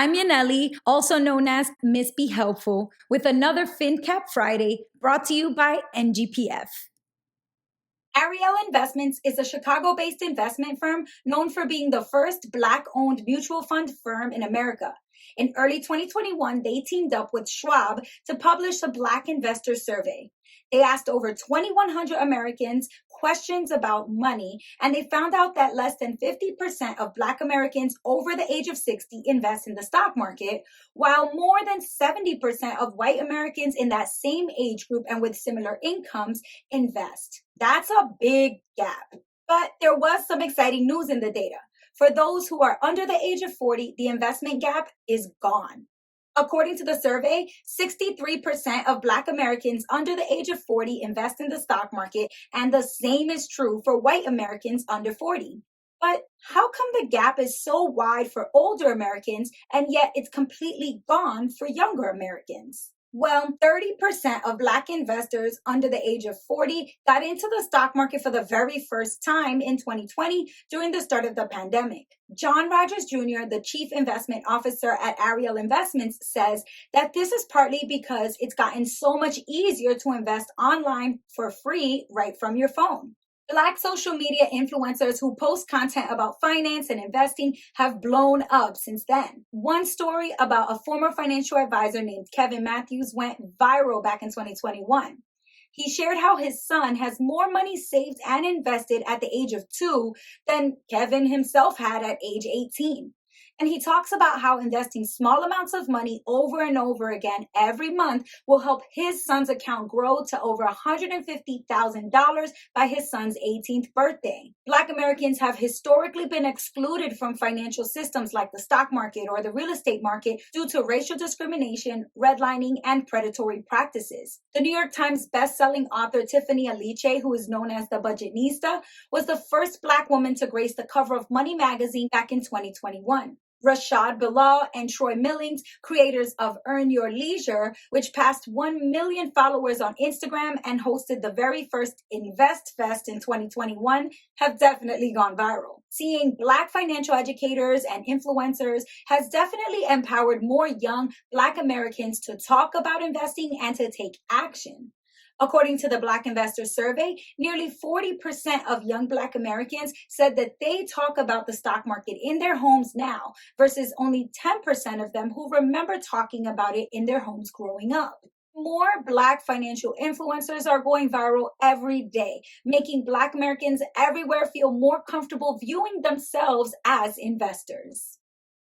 I'm Yaneli, also known as Miss Be Helpful, with another FinCap Friday brought to you by NGPF. Ariel Investments is a Chicago-based investment firm known for being the first Black-owned mutual fund firm in America. In early 2021, they teamed up with Schwab to publish a Black Investor Survey. They asked over 2,100 Americans questions about money, and they found out that less than 50% of Black Americans over the age of 60 invest in the stock market, while more than 70% of white Americans in that same age group and with similar incomes invest. That's a big gap. But there was some exciting news in the data. For those who are under the age of 40, the investment gap is gone. According to the survey, 63% of Black Americans under the age of 40 invest in the stock market, and the same is true for white Americans under 40. But how come the gap is so wide for older Americans, and yet it's completely gone for younger Americans? Well, 30% of Black investors under the age of 40 got into the stock market for the very first time in 2020 during the start of the pandemic. John Rogers Jr., the chief investment officer at Ariel Investments, says that this is partly because it's gotten so much easier to invest online for free right from your phone. Black social media influencers who post content about finance and investing have blown up since then. One story about a former financial advisor named Kevin Matthews went viral back in 2021. He shared how his son has more money saved and invested at the age of 2 than Kevin himself had at age 18. And he talks about how investing small amounts of money over and over again every month will help his son's account grow to over $150,000 by his son's 18th birthday. Black Americans have historically been excluded from financial systems like the stock market or the real estate market due to racial discrimination, redlining, and predatory practices. The New York Times best-selling author Tiffany Aliche, who is known as the Budgetnista, was the first Black woman to grace the cover of Money magazine back in 2021. Rashad Bilal and Troy Millings, creators of Earn Your Leisure, which passed 1 million followers on Instagram and hosted the very first Invest Fest in 2021, have definitely gone viral. Seeing Black financial educators and influencers has definitely empowered more young Black Americans to talk about investing and to take action. According to the Black Investor Survey, nearly 40% of young Black Americans said that they talk about the stock market in their homes now, versus only 10% of them who remember talking about it in their homes growing up. More Black financial influencers are going viral every day, making Black Americans everywhere feel more comfortable viewing themselves as investors.